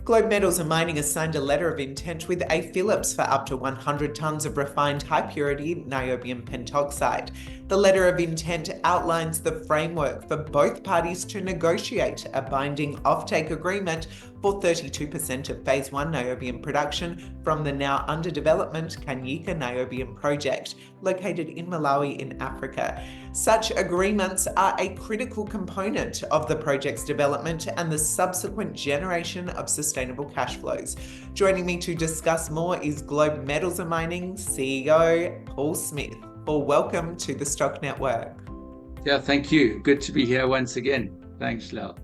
Globe Metals and Mining has signed a letter of intent with Affilips for up to 100 tonnes of refined high-purity niobium pentoxide. The letter of intent outlines the framework for both parties to negotiate a binding offtake agreement for 32% of Phase 1 niobium production from the now under development Kanyika Niobium Project, located in Malawi in Africa. Such agreements are a critical component of the project's development and the subsequent generation of sustainable cash flows. Joining me to discuss more is Globe Metals and Mining CEO Paul Smits. Paul, welcome to the Stock Network. Yeah, thank you. Good to be here once again. Thanks, Lal.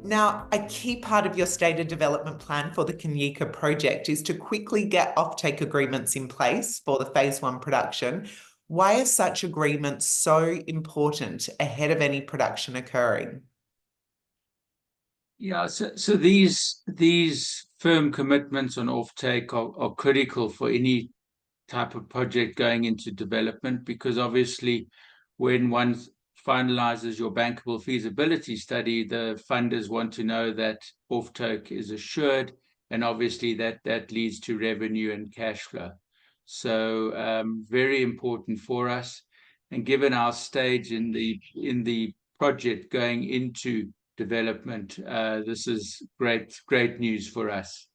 Now, a key part of your stated development plan for the Kanyika project is to quickly get offtake agreements in place for the Phase 1 production. Why are such agreements so important ahead of any production occurring? Yeah, so these firm commitments on offtake are critical for any type of project going into development, because obviously when one finalizes your bankable feasibility study, the funders want to know that offtake is assured, and obviously that leads to revenue and cash flow. So very important for us, and given our stage in the project going into development, this is great news for us.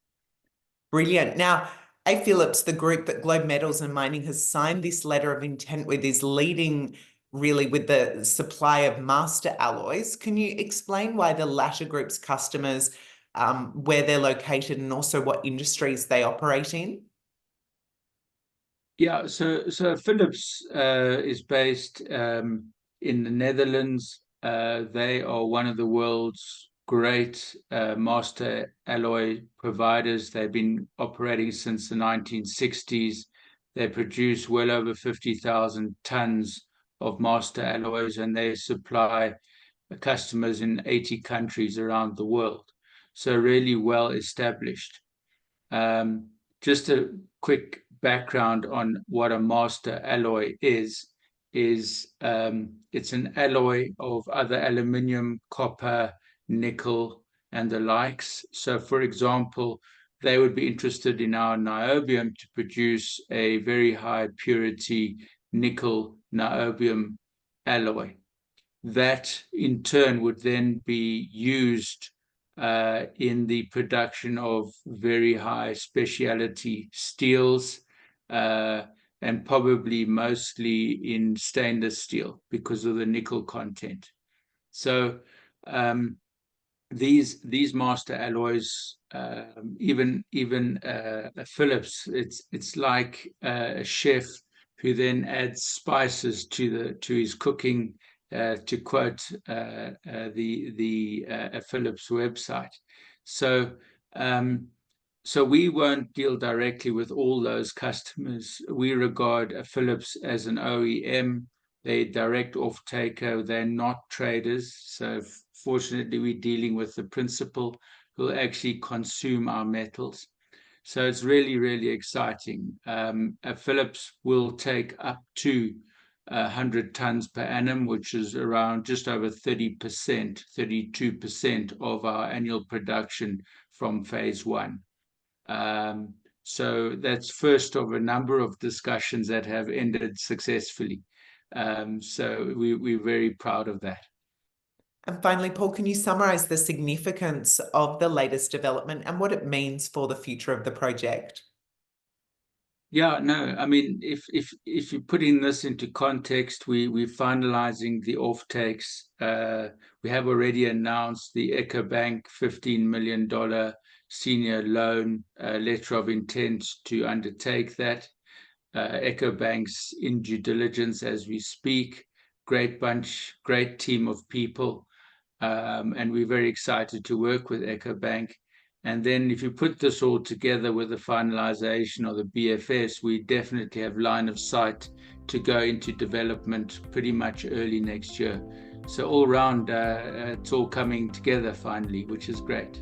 Brilliant. Now, Affilips, the group that Globe Metals and Mining has signed this letter of intent with, is leading really with the supply of master alloys. Can you explain why the latter group's customers, where they're located, and also what industries they operate in? Yeah, so Philips is based in the Netherlands. They are one of the world's great master alloy providers. They've been operating since the 1960s. They produce well over 50,000 tons of master alloys, and they supply customers in 80 countries around the world. So really well established. Just a quick background on what a master alloy is it's an alloy of other aluminium, copper, nickel, and the likes. So, for example, they would be interested in our niobium to produce a very high purity nickel niobium alloy. That in turn would then be used in the production of very high specialty steels, and probably mostly in stainless steel because of the nickel content. So these master alloys, even Philips, it's like a chef who then adds spices to his cooking, to quote the Philips website. So we won't deal directly with all those customers. We regard Philips as an OEM. They're direct off-taker. They're not traders. So fortunately, we're dealing with the principal who will actually consume our metals. So it's really, really exciting. Philips will take up to 100 tons per annum, which is around just over 30%, 32% of our annual production from Phase 1. So that's first of a number of discussions that have ended successfully. So we're very proud of that. And finally, Paul, can you summarize the significance of the latest development and what it means for the future of the project? Yeah, no, I mean, if you're putting this into context, we're finalizing the offtakes. We have already announced the EcoBank $15 million senior loan letter of intent to undertake that. EcoBank's in due diligence as we speak. Great bunch, great team of people, and we're very excited to work with EcoBank. And then if you put this all together with the finalization of the BFS, we definitely have line of sight to go into development pretty much early next year. So all round, it's all coming together finally, which is great.